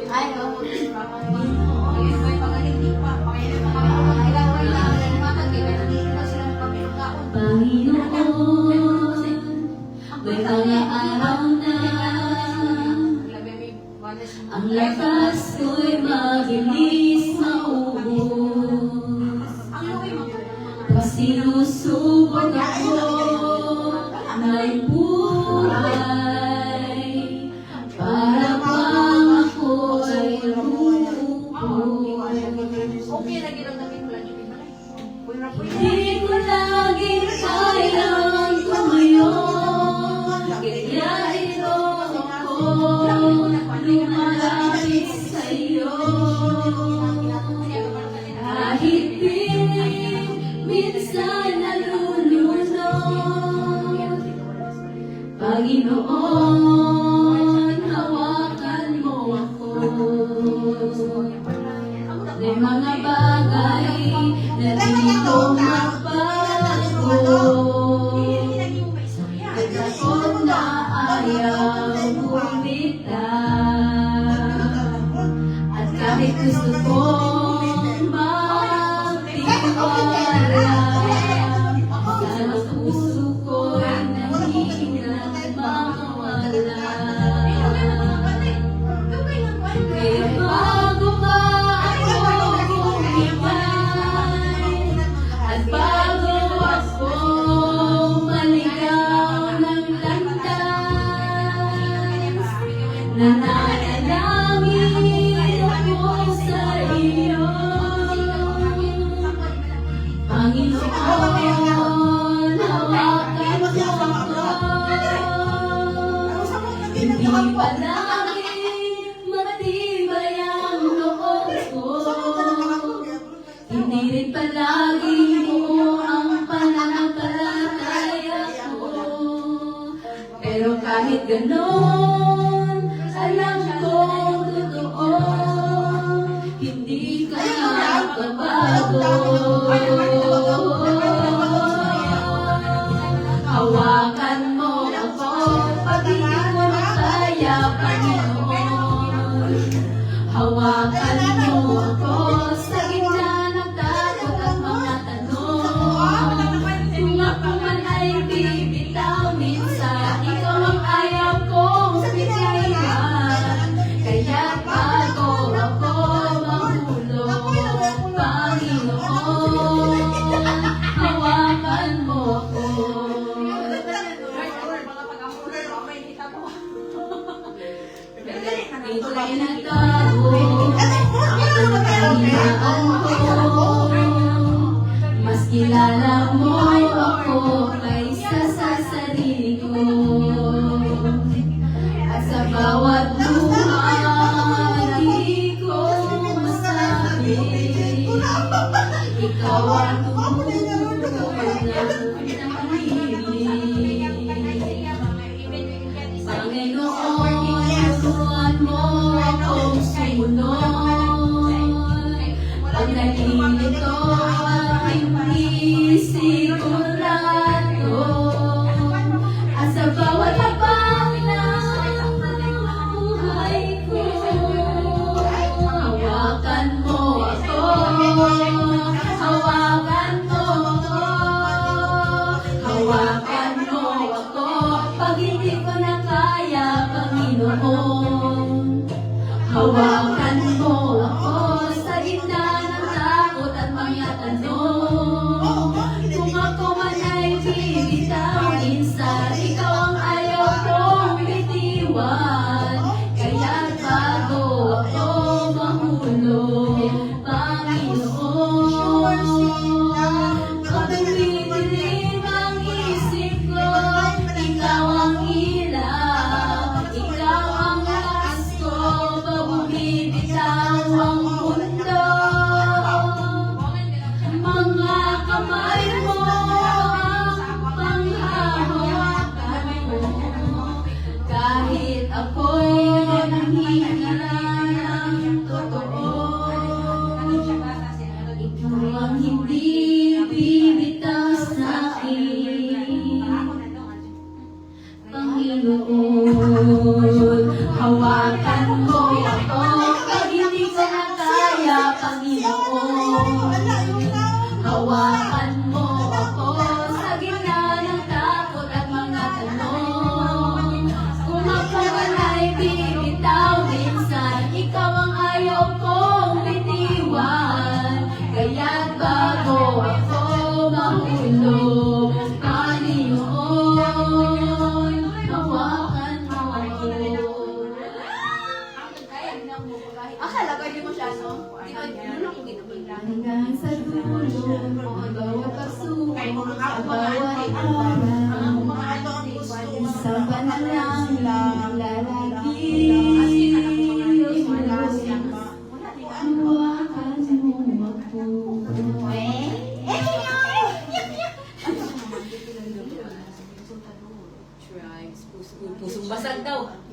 Ay, oo. Ayun ba yung mga hindi pa? Ayun ba yung mga ilaway na kaya nandito na silang pamilakaon. Panginoon, may mga araw na ang lakas ko'y mabilis maubos. Pag sinusubok ako ng buhay, para bang ako ay hindi ko laging kayang tumayo, kaya ito ako lumalapit sa'yo. Kahit piling minsan nalulunod, Panginoon, hawakan mo ako. May mga bagay na di ko magbago, at ako na ayaw bumitaw. At kahit gusto kong magtiwala, sa puso ko'y nahihirap mawala. Kaya bago pa ako bumigay, at bago ako maligaw ng landas, nananalangin ako sa iyo. Panginoon, hawakan mo ako. Hindi palagi matibay ang loob ko, hindi rin palagi mo ang pananampalataya ko. Pero kahit ganon, alam kong totoo, hindi ka nagbabago. Hawakan mo ako pag hindi mo na kaya, Panginoon. Hawakan mo ako sa gitna ng takot at mga tanong. Kung ako man ay bibitaw minsan, ikaw ang ayaw kong bigyan. Kaya bago ako mahulog, Panginoon, hawakan mo ako. Ika'y nagtago, ang kahinaan ko. Mas kilala mo ako kaysa sa sarili ko. At sa bawat luha, di ko masabi, ikaw ang tumulong ng pag-ibig. Panginoon, turuan mo akong sumunod. Pag nalilito at hindi sigurado, at sa bawat habang ng buhay ko, hawakan mo ako. Hawakan mo ako. Hawakan mo ako. Pag hindi ko na kaya, Panginoon, hawakan mo ako sa gitna ng takot at mga tanong. Kung ako man ay bibitaw minsan, ikaw ang ayaw kong bitiwan. Kaya bago ako mahulog, Panginoon, pag umidilim ang isip ko, ikaw ang ilaw, ikaw ang lakas ko, pag bumibitaw ang mundo. Mga kamay mo ang panghahawakan mo, kahit ako'y nanghihina ng totoo. Ikaw ang hindi bibitaw sa'kin, Panginoon. Hawakan mo ako. pwede mo siya, no? Di ba, yun ako ginagawa. Hanggang sa dulo, bawat pagsubok, sa bawat